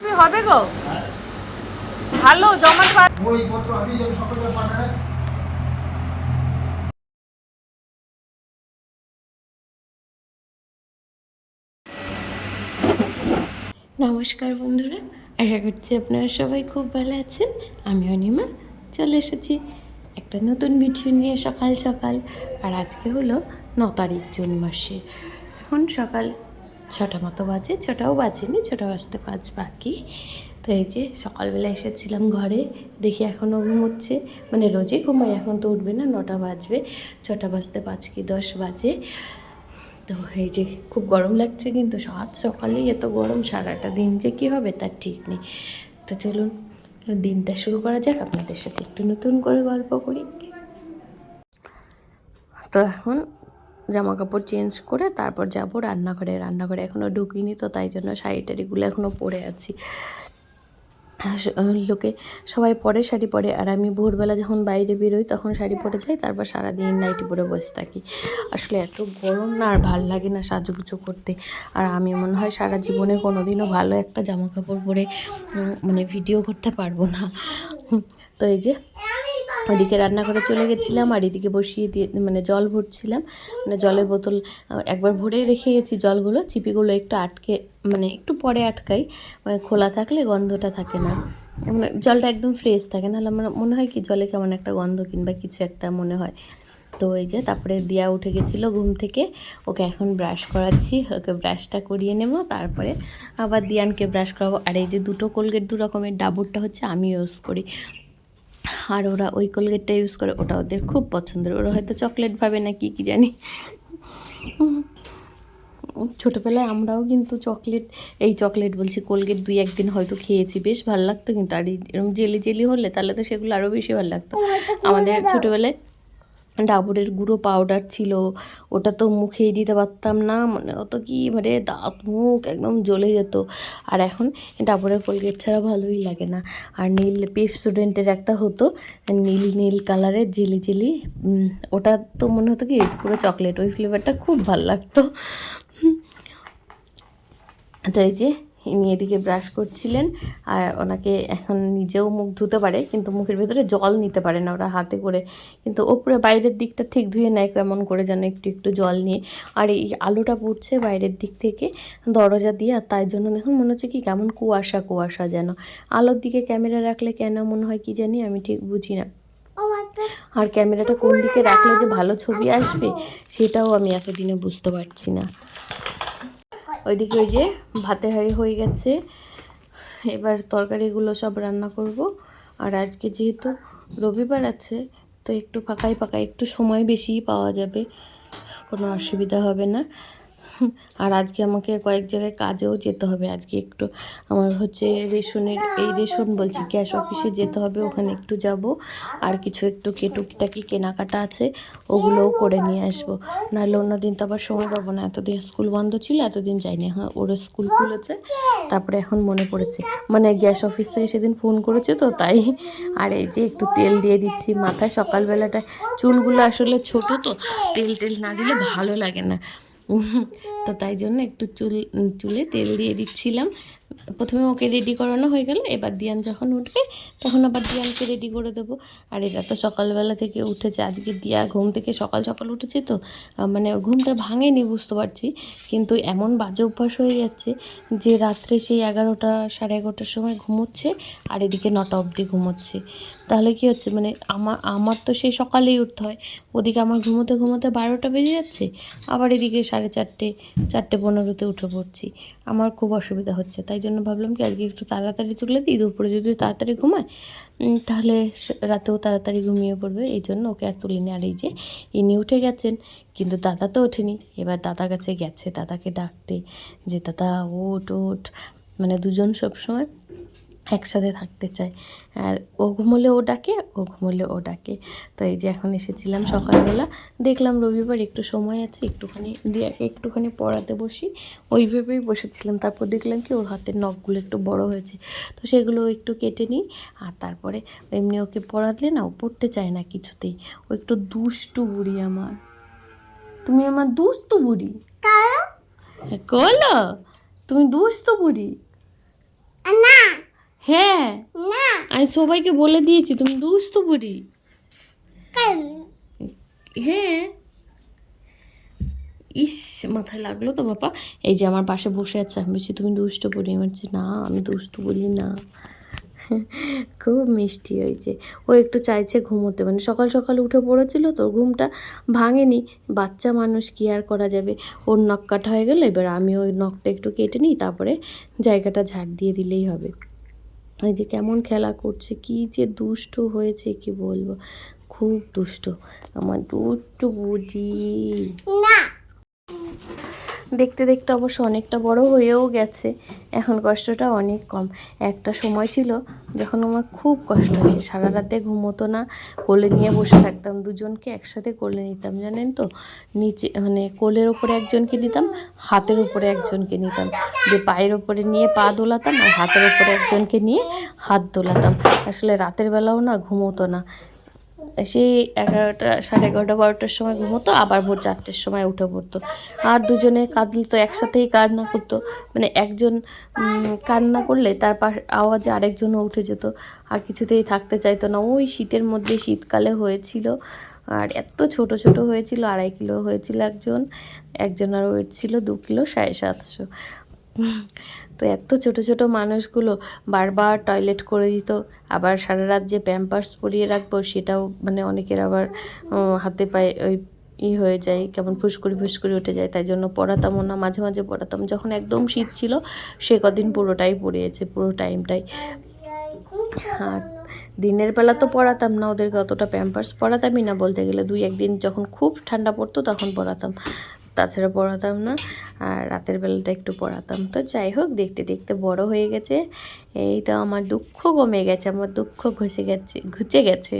তুমি হবে গো ভালো জমাট ওই পত্র আমি যেন সকালে পাঠাই। নমস্কার বন্ধুরা, আশা করছি আপনারা সবাই খুব ভালো আছেন। আমি অনিমা চলে এসেছি একটা নতুন ভিডিও নিয়ে সকাল সকাল। আর আজকে হলো 9 তারিখ জুন মাসে। এখন সকাল 6টা মতো বাজে, 6টাও বাজেনি, 6টা বাজতে 5 বাকি। তো এই যে সকালবেলা এসেছিলাম ঘরে, দেখি এখনও ঘুমোচ্ছে, মানে রোজই ঘুমাই, এখন তো উঠবে না, 9টা বাজবে, 6টা বাজতে 5 কি 10 বাজে। তো এই যে খুব গরম লাগছে, কিন্তু সকালেই এত গরম, সারাটা দিন যে কী হবে তার ঠিক নেই। তো চলুন দিনটা শুরু করা যাক, আপনাদের সাথে একটু নতুন করে গল্প করি। তো এখন জামা কাপড় চেঞ্জ করে তারপর যাব রান্নাঘরে। রান্নাঘরে এখনও ঢুকিনি, তো তাই জন্য শাড়ি টাড়িগুলো এখনও পরে আছি। লোকে সবাই পরে শাড়ি পরে, আর আমি ভোরবেলা যখন বাইরে বেরোই তখন শাড়ি পরে যাই, তারপর সারাদিন নাইটি পরে বসে থাকি। আসলে এত গরম না, আর ভাল লাগে না সাজুগুজু করতে। আর আমি মনে হয় সারা জীবনে কোনো দিনও ভালো একটা জামা কাপড় পরে মানে ভিডিও করতে পারবো না। তো এই যে ওইদিকে রান্নাঘরে চলে গেছিলাম, আর এদিকে বসিয়ে দিয়ে মানে জল ভরছিলাম, মানে জলের বোতল একবার ভরে রেখে গেছি জলগুলো, চিপিগুলো একটু আটকে, মানে একটু পরে আটকাই, মানে খোলা থাকলে গন্ধটা থাকে না, মানে জলটা একদম ফ্রেশ থাকে, নাহলে আমার মনে হয় কি জলে কেমন একটা গন্ধ কিংবা কিছু একটা মনে হয়। তো এই যে তারপরে দিয়া উঠে গেছিলো ঘুম থেকে, ওকে এখন ব্রাশ করাচ্ছি, ওকে ব্রাশটা করিয়ে নেব, তারপরে আবার দিয়ানকে ব্রাশ করাবো। আর এই যে দুটো কোলগেট দু রকমের, ডাবরটা হচ্ছে আমি ইউজ করি, আর ওরা ওই কোলগেটটা ইউজ করে, ওটা ওদের খুব পছন্দের, ওরা হয়তো চকলেট ভাবে না কি কি জানি। ছোটোবেলায় আমরাও কিন্তু চকলেট বলছি, কোলগেট 2-1 দিন হয়তো খেয়েছি, বেশ ভালো লাগতো কিন্তু। আর এরকম জেলি জেলি হলে তাহলে তো সেগুলো আরও বেশি ভালো লাগতো। আমাদের ছোটোবেলায় ডাবরের গুঁড়ো পাউডার ছিল, ওটা তো মুখেই দিতে পারতাম না, মানে অত কি মানে দাঁত মুখ একদম জ্বলে যেত। আর এখন ডাবরের কোলগেট ছাড়া ভালোই লাগে না। আর পেপসোডেন্টের একটা হতো নীল নীল কালারের জেলি জেলি, ওটা তো মনে হতো কি পুরো চকলেট, ওই ফ্লেভারটা খুব ভালো লাগতো। তো এই যে ইনি এদিকে ব্রাশ করছিলেন, আর ওনাকে এখন নিজেও মুখ ধুতে পারে, কিন্তু মুখের ভেতরে জল নিতে পারে না ওরা হাতে করে, কিন্তু ওপরে বাইরের দিকটা ঠিক ধুয়ে নেয় কেমন করে যেন একটু একটু জল নিয়ে। আর এই আলোটা পড়ছে বাইরের দিক থেকে দরজা দিয়ে, আর তাই জন্য দেখুন মনে হচ্ছে কি কেমন কুয়াশা কুয়াশা যেন। আলোর দিকে ক্যামেরা রাখলে কেন মনে হয় কি জানি, আমি ঠিক বুঝি না। আর ক্যামেরাটা কোন দিকে রাখলে যে ভালো ছবি আসবে সেটাও আমি এতদিনে বুঝতে পারছি না। ওইদিকে ওই যে ভাতের হাঁড়ি হয়ে গেছে, এবার তরকারিগুলো সব রান্না করব। আর আজকে যেহেতু রবিবার আছে, তো একটু ফাঁকাই ফাঁকাই, একটু সময় বেশিই পাওয়া যাবে, কোনো অসুবিধা হবে না। আর আজকে আমাকে কয়েক জায়গায় কাজেও যেতে হবে। আজকে একটু আমার হচ্ছে রেশন বলছি, গ্যাস অফিসে যেতে হবে, ওখানে একটু যাব। আর কিছু একটু টুকিটাকি কেনাকাটা আছে, ওগুলোও করে নিয়ে আসবো, নাহলে অন্যদিন তো আবার সময় পাবো না। এতদিন স্কুল বন্ধ ছিল, এতদিন যাইনি। হ্যাঁ, ওরও স্কুল খুলেছে, তারপরে এখন মনে পড়েছে, মানে গ্যাস অফিস থেকে সেদিন ফোন করেছে তো তাই। আর এই যে একটু তেল দিয়ে দিচ্ছি মাথায়, সকালবেলাটা চুলগুলো আসলে ছোট, তো তেল না দিলে ভালো লাগে না, তো তাই জন্য একটু চুলে তেল দিয়ে দিচ্ছিলাম। প্রথমে ওকে রেডি করানো হয়ে গেল, এবার দিয়ান যখন উঠবে তখন আবার দিয়ানকে রেডি করে দেবো। আর এটা তো সকালবেলা থেকে উঠেছে, আজকে দিয়া ঘুম থেকে সকাল সকাল উঠেছে, তো মানে ওর ঘুমটা ভাঙেনি বুঝতে পারছি, কিন্তু এমন বাজে অভ্যাস হয়ে যাচ্ছে যে রাত্রে সেই 11টা 11:30টার সময় ঘুমোচ্ছে, আর এদিকে 9টা অবধি ঘুমোচ্ছে। তাহলে কি হচ্ছে, মানে আমার তো সেই সকালেই উঠতে হয়, ওদিকে আমার ঘুমোতে ঘুমোতে 12টা বেজে যাচ্ছে, আবার এদিকে 4:30 4:15 উঠে পড়ছি। আমার খুব অসুবিধা হচ্ছে, তাই জন্য ভাবলাম কি আজকে একটু তাড়াতাড়ি তুলে দিই, দুপুরে যদি তাড়াতাড়ি ঘুমায় তাহলে রাতেও তাড়াতাড়ি ঘুমিয়ে পড়বে, এই জন্য ওকে আর তুলিনি। আর এই যে ইনি উঠে গেছেন, কিন্তু দাদা তো ওঠেনি, এবার দাদার কাছে গেছে দাদাকে ডাকতে, যে দাদা ওঠ ওঠ, মানে দুজন সবসময় একসাথে থাকতে চায়, আর ও ঘুমোলে ও ডাকে, ও ঘুমোলে ও ডাকে। তো এই যে এখন এসেছিলাম সকালবেলা, দেখলাম রবিবার একটু সময় আছে, দিয়াকে একটুখানি পড়াতে বসি, ওইভাবেই বসেছিলাম। তারপর দেখলাম কি ওর হাতের নখগুলো একটু বড় হয়েছে, তো সেগুলো একটু কেটে নিই। আর তারপরে এমনি ওকে পড়ালে না, ও পড়তে চায় না কিছুতেই, ও একটু দুষ্টু বুড়ি আমার। তুমি আমার দুষ্টু বুড়ি, কলো তুমি দুষ্টু বুড়ি। না হ্যাঁ আমি সবাইকে বলে দিয়েছি তুমি দুষ্টু বুড়ি। হ্যাঁ ইস মাথায় লাগলো তো বাবা। এই যে আমার পাশে বসে আছে, আমি বলছি তুমি দুষ্টু বুড়ি, আমি বলছি না আমি দুষ্টু বলি না। খুব মিষ্টি হয়েছে। ও একটু চাইছে ঘুমোতে, মানে সকাল সকাল উঠে পড়েছিল তো ঘুমটা ভাঙেনি। বাচ্চা মানুষ কি আর করা যাবে, ওর নখ কাটা হয়ে গেল, এবার আমি ওই নখটা একটু কেটে নিই, তারপরে জায়গাটা ঝাড় দিয়ে দিলেই হবে। এই যে কেমন খেলা করছে, কি যে দুষ্ট হয়েছে কি বলবো, খুব দুষ্ট আমার দুষ্টু বুড়ি। দেখতে দেখতে অবশ্য অনেকটা বড় হয়েও গেছে, এখন কষ্টটা অনেক কম। একটা সময় ছিল যখন আমার খুব কষ্ট হয়েছে, সারা রাতে ঘুমোতো না, কোলে নিয়ে বসে থাকতাম, দুজনকে একসাথে কোলে নিতাম জানেন তো। নিচে মানে কোলের ওপরে একজনকে নিতাম, হাতের ওপরে একজনকে নিতাম, যে পায়ের ওপরে নিয়ে পা দোলাতাম আর হাতের ওপরে একজনকে নিয়ে হাত দোলাতাম। আসলে রাতের বেলাও না ঘুমোতো না, সেই 11টা 11:30 12টার সময় ঘুমোতো, আবার ভোর 4টের সময় উঠে পড়তো। আর দুজনে কাঁদলে তো একসাথেই কান্না করতো, মানে একজন কান্না করলে তার আওয়াজে আরেকজনও উঠে যেত, আর কিছুতেই থাকতে চাইতো না। ওই শীতের মধ্যে, শীতকালে হয়েছিল, আর এত ছোট ছোট হয়েছিল, 2.5 কিলো হয়েছিল একজনের ওয়েট ছিল 2 কিলো 750। তো এত ছোট ছোট মানুষগুলো বারবার টয়লেট করে দিত, আবার সারা রাত যে প্যাম্পার্স পরিয়ে রাখবো সেটাও মানে অনেকের আবার হাতে পায়ে ওই হয়ে যায়, কেমন ফুসকুড়ি ফুসকুড়ি উঠে যায়, তাই জন্য পড়াতামও না, মাঝে মাঝে পড়াতাম। যখন একদম শীত ছিল সে কদিন পুরোটাই পড়িয়েছে, পুরো টাইমটাই। আর দিনের বেলা তো পড়াতাম না ওদেরকে, অতটা প্যাম্পার্স পড়াতামই না বলতে গেলে, 2-1 দিন যখন খুব ঠান্ডা পড়তো তখন পড়াতাম, তাছাড়া পড়াতাম না। আর রাতের বেলাটা একটু পড়াতাম। তো যাই হোক, দেখতে দেখতে বড় হয়ে গেছে, এই তো আমার দুঃখ কমে গেছে, আমার দুঃখ ঘুচে গেছে।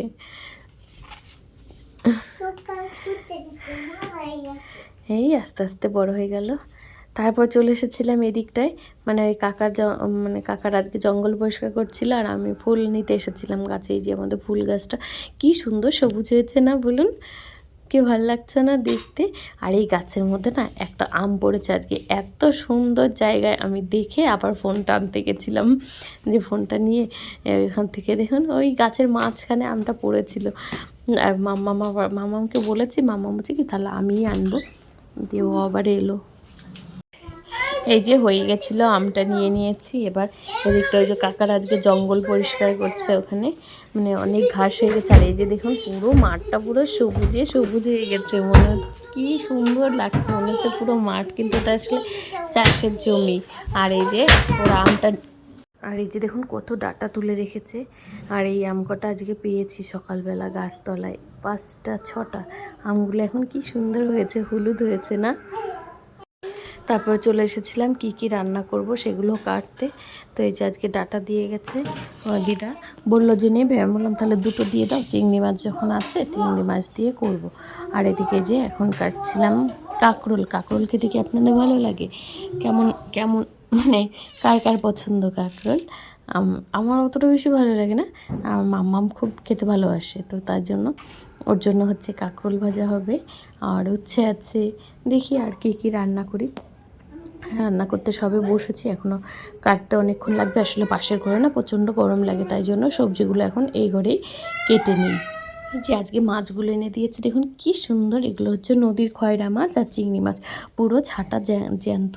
এই আস্তে আস্তে বড় হয়ে গেল। তারপর চলে এসেছিলাম এদিকটায়, মানে ওই কাকার আজকে জঙ্গল পরিষ্কার করছিল, আর আমি ফুল নিতে এসেছিলাম গাছে। এই যে আমাদের ফুল গাছটা কি সুন্দর সবুজ হয়েছে না বলুন, কি ভালো লাগছে না দেখতে। আর এই গাছের মধ্যে না একটা আম পড়েছে আজকে, এত সুন্দর জায়গায়, আমি দেখে আবার ফোনটা আনতে গেছিলাম, যে ফোনটা নিয়ে এখান থেকে দেখুন ওই গাছের মাঝখানে আমটা পড়েছিল। আর মামাকে বলেছি, মামা বলছে কি তাহলে আমিই আনবো, দিয়ে ও আবার এলো। এই যে হয়ে গেছিলো, আমটা নিয়ে নিয়েছি। এবার এদিকটা ওই যে কাকার আজকে জঙ্গল পরিষ্কার করছে, ওখানে মানে অনেক ঘাস হয়ে গেছে। আর এই যে দেখুন পুরো মাঠটা পুরো সবুজে সবুজ হয়ে গেছে, মনে কি সুন্দর লাগছে, মনে হচ্ছে পুরো মাঠ, কিন্তু এটা আসলে চাষের জমি। আর এই যে ওরা আমটা, আর এই যে দেখুন কত ডাটা তুলে রেখেছে। আর এই আম কটা আজকে পেয়েছি সকালবেলা গাছতলায়, 5টা 6টা আমগুলো এখন কি সুন্দর হয়েছে, হলুদ হয়েছে না। তারপরে চলে এসেছিলাম কি কি রান্না করব সেগুলো কাটতে। তো এই যে আজকে ডাটা দিয়ে গেছে দিদা, বললো যে নেবে, আমি বললাম তাহলে 2টো দিয়ে দাও, চিংড়ি মাছ যখন আছে চিংড়ি মাছ দিয়ে করব। আর এদিকে যে এখন কাটছিলাম কাঁকরোল খেতে কি আপনাদের ভালো লাগে? কেমন কেমন মানে কার কার পছন্দ কাঁকরোল? আমার অতটা বেশি ভালো লাগে না, আমার মাম্মাম খুব খেতে ভালোবাসে, তো তার জন্য ওর জন্য হচ্ছে কাঁকরোল ভাজা হবে, আর হচ্ছে আছে দেখি আর কি রান্না করি। রান্না করতে সবে বসেছি, এখনও কাটতে অনেকক্ষণ লাগবে। আসলে পাশের ঘরে না প্রচণ্ড গরম লাগে, তাই জন্য সবজিগুলো এখন এই ঘরেই কেটে নিই। যে আজকে মাছগুলো এনে দিয়েছে দেখুন কি সুন্দর, এগুলো হচ্ছে নদীর খয়রা মাছ আর চিংড়ি মাছ, পুরো ছাটা জ্যান্ত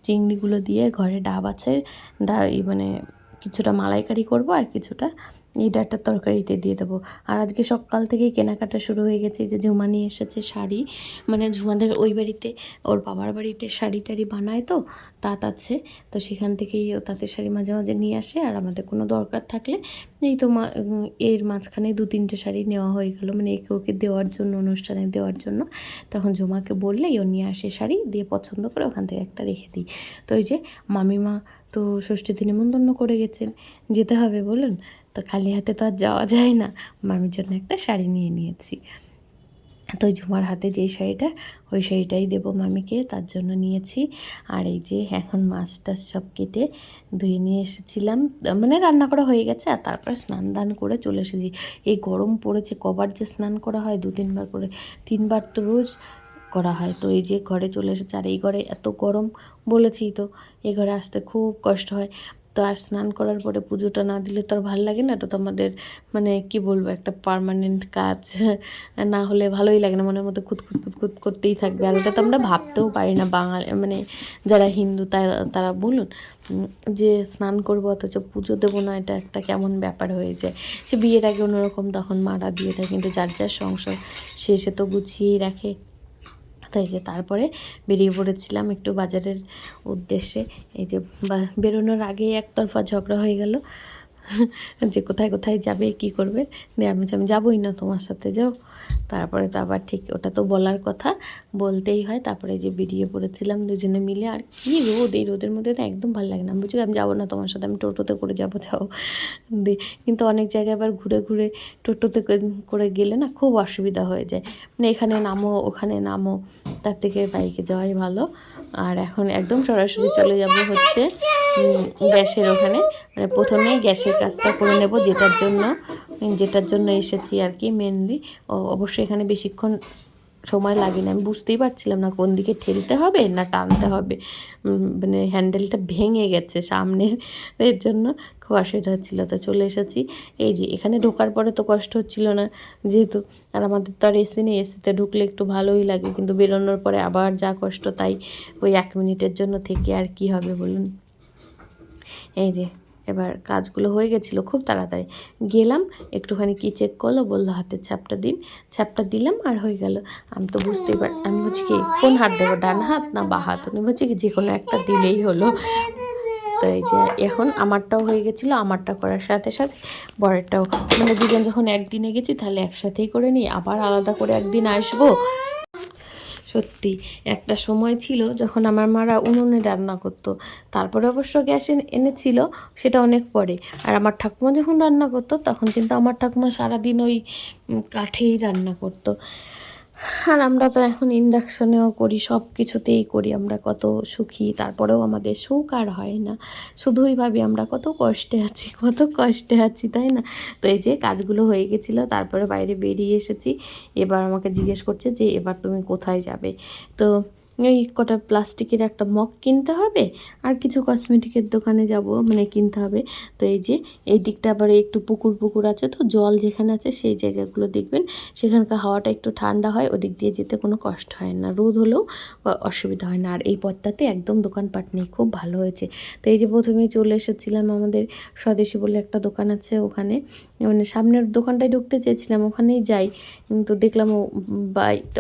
চিংড়িগুলো দিয়ে ঘরে ডাব আছে, মানে কিছুটা মালাইকারি করব আর কিছুটা এই ডাটার তরকারিতে দিয়ে দেবো। আর আজকে সকাল থেকেই কেনাকাটা শুরু হয়ে গেছে। যে ঝুমা নিয়ে এসেছে শাড়ি, মানে ঝুমাদের ওই বাড়িতে ওর বাবার বাড়িতে শাড়ি টাড়ি বানায়, তো তাঁত আছে, তো সেখান থেকেই ও তাঁতের শাড়ি মাঝে মাঝে নিয়ে আসে। আর আমাদের কোনো দরকার থাকলে এই তো এর মাঝখানে 2-3টে শাড়ি নেওয়া হয়ে গেলো, মানে একে ওকে দেওয়ার জন্য, অনুষ্ঠানে দেওয়ার জন্য। তখন ঝুমাকে বললেই ও নিয়ে আসে শাড়ি, দিয়ে পছন্দ করে ওখান থেকে একটা রেখে দিই। তো এই যে মামিমা তো ষষ্ঠীতে নিমন্ত্রণ করে গেছেন, যেতে হবে বলুন, তো খালি হাতে তো আর যাওয়া যায় না, মামির জন্য একটা শাড়ি নিয়ে নিয়েছি। তো ঝুমার হাতে যেই শাড়িটা, ওই শাড়িটাই দেবো মামিকে, তার জন্য নিয়েছি। আর এই যে এখন মাছ টাছ সব কেটে ধুয়ে নিয়ে এসেছিলাম, মানে রান্না করা হয়ে গেছে, আর তারপর স্নান দান করে চলে এসেছি। এই গরম পড়েছে, কবার যে স্নান করা হয়, 2-3 বার করে, 3 বার তো রোজ করা হয়। তো এই যে ঘরে চলে এসেছে, আর এই ঘরে এত গরম বলেছি তো, এই ঘরে আসতে খুব কষ্ট হয়। তো আর স্নান করার পরে পুজোটা না দিলে তো আর ভালো লাগে না, এটা তো আমাদের মানে কি বলবো একটা পার্মানেন্ট কাজ, না হলে ভালোই লাগে না, মনের মধ্যে খুঁত করতেই থাকবে। আর ওটা তো আমরা ভাবতেও পারি না বাঙালি মানে যারা হিন্দু তারা বলুন যে স্নান করবো অথচ পুজো দেবো না, এটা একটা কেমন ব্যাপার হয়ে যায়। সে বিয়ের আগে অন্যরকম তখন মারা দিয়ে দেয়, কিন্তু যার যার সংসার শেষে তো গুছিয়েই রাখে। তাই যে তারপরে বেরিয়ে পড়েছিলাম একটু বাজারের উদ্দেশ্যে। এই যে বেরোনোর আগে একতরফা ঝগড়া হয়ে গেল যে কোথায় কোথায় যাবে কি করবে, দিয়ে আমি যাবোই না, তোমার সাথে যাও। তারপরে তো আবার ঠিক ওটা তো বলার কথা, বলতেই হয়। তারপরে যে বেরিয়ে পড়েছিলাম দুজনে মিলে। আর কি রোদ, এই রোদের মধ্যে তো একদম ভালো লাগে না। আমি বলছি আমি যাবো না তোমার সাথে, আমি টোটোতে করে যাবো, যাও দিয়ে। কিন্তু অনেক জায়গায় আবার ঘুরে ঘুরে টোটোতে করে গেলে না খুব অসুবিধা হয়ে যায়, মানে এখানে নামো ওখানে নামো, তার থেকে বাইকে যাওয়াই ভালো। আর এখন একদম সরাসরি চলে যাব হচ্ছে গ্যাসের ওখানে, মানে প্রথমেই গ্যাসের কাজটা করে নেব, যেটার জন্য এসেছি আর কি মেনলি। অবশ্যই এখানে বেশিক্ষণ সময় লাগে না, আমি বুঝতেই পারছিলাম না কোন দিকে ঠেলতে হবে না টানতে হবে, মানে হ্যান্ডেলটা ভেঙে গেছে সামনের, এর জন্য খুব অসুবিধা হচ্ছিলো। তো চলে এসেছি। এই যে এখানে ঢোকার পরে তো কষ্ট হচ্ছিল না যেহেতু, আর আমাদের তো আর এসি নেই, এসিতে ঢুকলে একটু ভালোই লাগে, কিন্তু বেরোনোর পরে আবার যা কষ্ট, তাই ওই 1 মিনিটের জন্য থেকে আর কি হবে বলুন। এই যে এবার কাজগুলো হয়ে গেছিলো, খুব তাড়াতাড়ি গেলাম, একটুখানি কি চেক করলো, বললো হাতের ছাপটা দিন, ছাপটা দিলাম আর হয়ে গেল। আমি তো বুঝতেই আমি বলছি কি কোন হাত দেবো, ডান হাত না বা হাত, উনি বলছি কি যে কোনো একটা দিলেই হলো। তো এই যে এখন আমারটাও হয়ে গেছিলো, আমারটা করার সাথে সাথে বরেরটাও, মানে দুজন যখন একদিনে গেছি তাহলে একসাথেই করে নিই, আবার আলাদা করে একদিন আসবো। সত্যি একটা সময় ছিল যখন আমার মারা উনুনে রান্না করতো, তারপরে অবশ্য গ্যাস এনেছিল, সেটা অনেক পরে। আর আমার ঠাকুমা যখন রান্না করতো তখন কিন্তু আমার ঠাকুমা সারাদিন ওই কাঠেই রান্না করতো। আর আমরা তো এখন ইন্ডাকশনেও করি, সব কিছুতেই করি, আমরা কত সুখী। তারপরেও আমাদের সুখ আর হয় না, শুধুই ভাবি আমরা কত কষ্টে আছি, তাই না? তো এই যে কাজগুলো হয়ে গেছিলো, তারপরে বাইরে বেরিয়ে এসেছি। এবার আমাকে জিজ্ঞেস করছে যে এবার তুমি কোথায় যাবে। তো ওই কটা প্লাস্টিকের একটা মগ কিনতে হবে, আর কিছু কসমেটিকের দোকানে যাব, মানে কিনতে হবে। তো এই যে এই দিকটা আবার একটু পুকুর আছে, তো জল যেখানে আছে সেই জায়গাগুলো দেখবেন, সেখানকার হাওয়াটা একটু ঠান্ডা হয়, ওদিক দিয়ে যেতে কোনো কষ্ট হয় না, রোদ হলেও অসুবিধা হয় না। আর এই পথটাতে একদম দোকানপাট নেই, খুব ভালো হয়েছে। তো এই যে প্রথমেই চলে এসেছিলাম আমাদের স্বদেশী বলে একটা দোকান আছে, ওখানে মানে সামনের দোকানটায় ঢুকতে চেয়েছিলাম, ওখানেই যাই, কিন্তু দেখলাম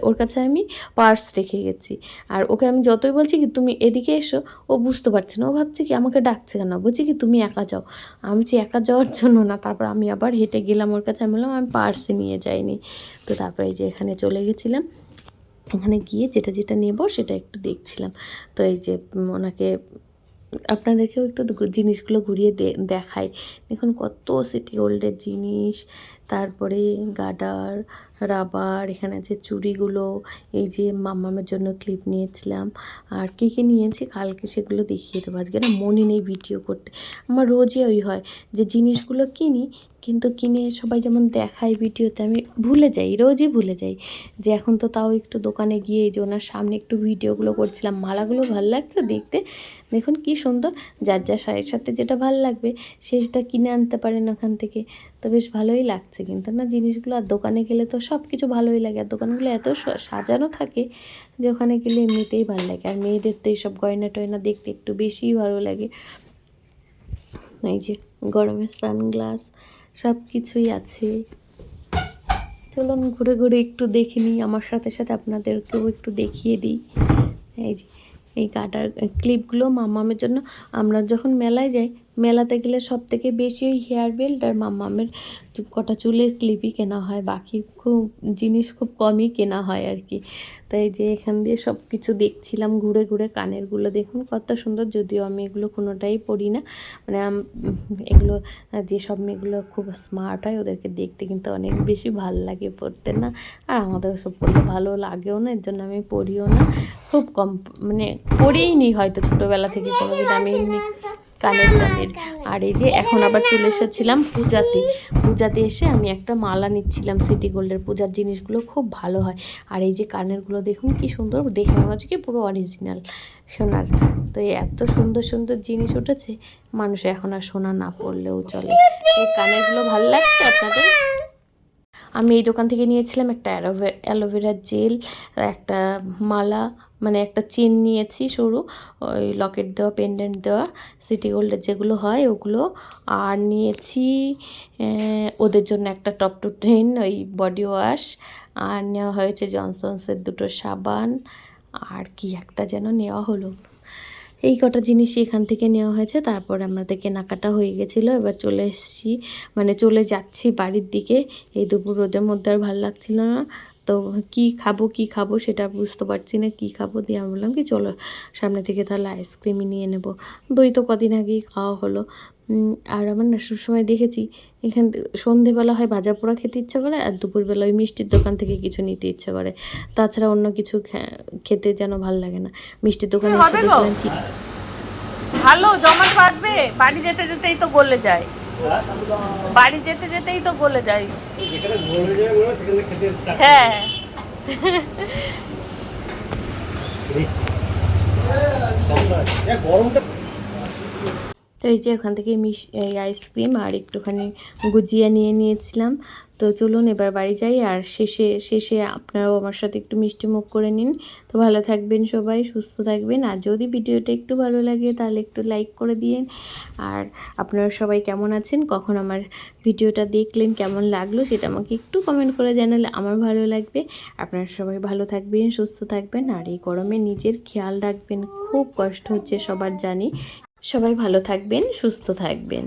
ওর কাছে আমি পার্স রেখে গেছি। আর ওকে আমি যতই বলছি কি তুমি এদিকে এসো, ও বুঝতে পারছে না, ও ভাবছে কি আমাকে ডাকছে কেন, বলছি কি তুমি একা যাও, আমি বলছি একা যাওয়ার জন্য না। তারপর আমি আবার হেঁটে গেলাম ওর কাছে, আমি বললাম আমি পার্সে নিয়ে যাইনি। তো তারপরে এই যে এখানে চলে গেছিলাম, এখানে গিয়ে যেটা নেব সেটা একটু দেখছিলাম। তো এই যে ওনাকে আপনাদেরকেও একটু জিনিসগুলো ঘুরিয়ে দেখাই। দেখুন কত সিটি গোল্ডের জিনিস, তারপরে গার্ডার, রাবার, এখানে আছে চুড়িগুলো, এই যে মাম্মামের জন্য ক্লিপ নিয়েছিলাম, আর কী কী নিয়েছি কালকে সেগুলো দেখিয়ে দেবো। আজকে না মনে নেই ভিডিও করতে, আমার রোজই ওই হয় যে জিনিসগুলো কিনি, কিন্তু কিনে সবাই যেমন দেখায় ভিডিওতে, আমি ভুলে যাই, রোজই ভুলে যাই। যে এখন তো তাও একটু দোকানে গিয়ে যে ওনার সামনে একটু ভিডিওগুলো করছিলাম। মালাগুলো ভালো লাগছে দেখতে, দেখুন কি সুন্দর, যার যার শাড়ির সাথে যেটা ভালো লাগবে সেটা কিনে আনতে পারেন ওখান থেকে। তো বেশ ভালোই লাগছে কিন্তু না জিনিসগুলো। আর দোকানে গেলে তো সব কিছু ভালোই লাগে, আর দোকানগুলো এত সাজানো থাকে যে ওখানে গেলে এমনিতেই ভালো লাগে। আর মেয়েদের তো এইসব গয়না টয়না দেখতে একটু বেশিই ভালো লাগে। এই যে গরমের সানগ্লাস, সব কিছুই আছে। চলুন ঘুরে ঘুরে একটু দেখে নিই, আমার সাথে সাথে আপনাদেরকেও একটু দেখিয়ে দিই। এই যে এই কাটার ক্লিপগুলো মাম্মামের জন্য, আমরা যখন মেলায় যাই, মেলাতে গেলে সব থেকে বেশি ওই হেয়ার বেল্ট আর মাম্মামের কটা চুলের ক্লিপই কেনা হয়, বাকি জিনিস খুব কমই কেনা হয় আর কি। তাই যে এখান দিয়ে সব কিছু দেখছিলাম ঘুরে ঘুরে। কানেরগুলো দেখুন কত সুন্দর, যদিও আমি এগুলো কোনোটাই পরি না, মানে এগুলো যেসব মেয়েগুলো খুব স্মার্ট হয় ওদেরকে দেখতে কিন্তু অনেক বেশি ভালো লাগে পরতে, না? আর আমাদের সব পরলে ভালো লাগেও না, এর জন্য আমি পরিও না, খুব কম, মানে পরেই নি হয়তো ছোটোবেলা থেকে কোনোদিন আমি এমনি কানের টানের। আর এই যে এখন আবার চলে এসেছিলাম পূজাতে এসে আমি একটা মালা নিচ্ছিলাম সিটি গোল্ডের। পূজার জিনিসগুলো খুব ভালো হয়। আর এই যে কানেরগুলো দেখুন কি সুন্দর, দেখে মনে হচ্ছে কি পুরো অরিজিনাল সোনার। তো এত সুন্দর সুন্দর জিনিস উঠেছে, মানুষ এখন আর সোনা না পড়লেও চলে। এই কানেরগুলো ভালো লাগছে আপনাদের? আমি এই দোকান থেকে নিয়েছিলাম একটা অ্যালোভেরা জেল, একটা মালা, মানে একটা চেন নিয়েছি সরু, ওই লকেট দেওয়া, পেন্ডেন্ট দেওয়া সিটি গোল্ডের যেগুলো হয় ওগুলো। আর নিয়েছি ওদের জন্য একটা টপ টু টেন ওই বডি ওয়াশ। আর নেওয়া হয়েছে জনসনসের 2টো সাবান। আর কি একটা যেন নেওয়া হলো। এই কটা জিনিসই এখান থেকে নেওয়া হয়েছে। তারপর আমাদের কেনাকাটা হয়ে গেছিলো। এবার চলে এসেছি, মানে চলে যাচ্ছি বাড়ির দিকে। এই দুপুর রোদের মধ্যে আর ভালো লাগছিল না, তো কি খাবো সেটা বুঝতে পারছি না কি খাবো। দিয়ে আমি বললাম কি চলো সামনে থেকে তাহলে আইসক্রিমই নিয়ে নেব। দই তো কদিন আগেই খাওয়া হলো। আর আমার না সবসময় দেখেছি এখান সন্ধেবেলা হয় ভাজা পোড়া খেতে ইচ্ছা করে, আর দুপুরবেলা ওই মিষ্টির দোকান থেকে কিছু নিতে ইচ্ছা করে। তাছাড়া অন্য কিছু খেতে যেন ভাল লাগে না। মিষ্টির দোকানে এসে দেখলাম কি ভালো জমাট বাঁধবে, বাড়ি যেতে যেতেই তো গলে যায়, বাড়ি যেতে যেতেই তো গলে যায়। হ্যাঁ তো এই যে ওখান থেকে এই আইসক্রিম আর একটুখানি গুজিয়া নিয়ে নিয়েছিলাম। তো চলুন এবার বাড়ি যাই। আর শেষে আপনারাও আমার সাথে একটু মিষ্টি মুখ করে নিন। তো ভালো থাকবেন সবাই, সুস্থ থাকবেন। আর যদি ভিডিওটা একটু ভালো লাগে তাহলে একটু লাইক করে দিন। আর আপনারা সবাই কেমন আছেন, কখন আমার ভিডিওটা দেখলেন, কেমন লাগলো সেটা আমাকে একটু কমেন্ট করে জানালে আমার ভালো লাগবে। আপনারা সবাই ভালো থাকবেন, সুস্থ থাকবেন। আর এই গরমে নিজের খেয়াল রাখবেন, খুব কষ্ট হচ্ছে সবার জানি। সবাই ভালো থাকবেন, সুস্থ থাকবেন।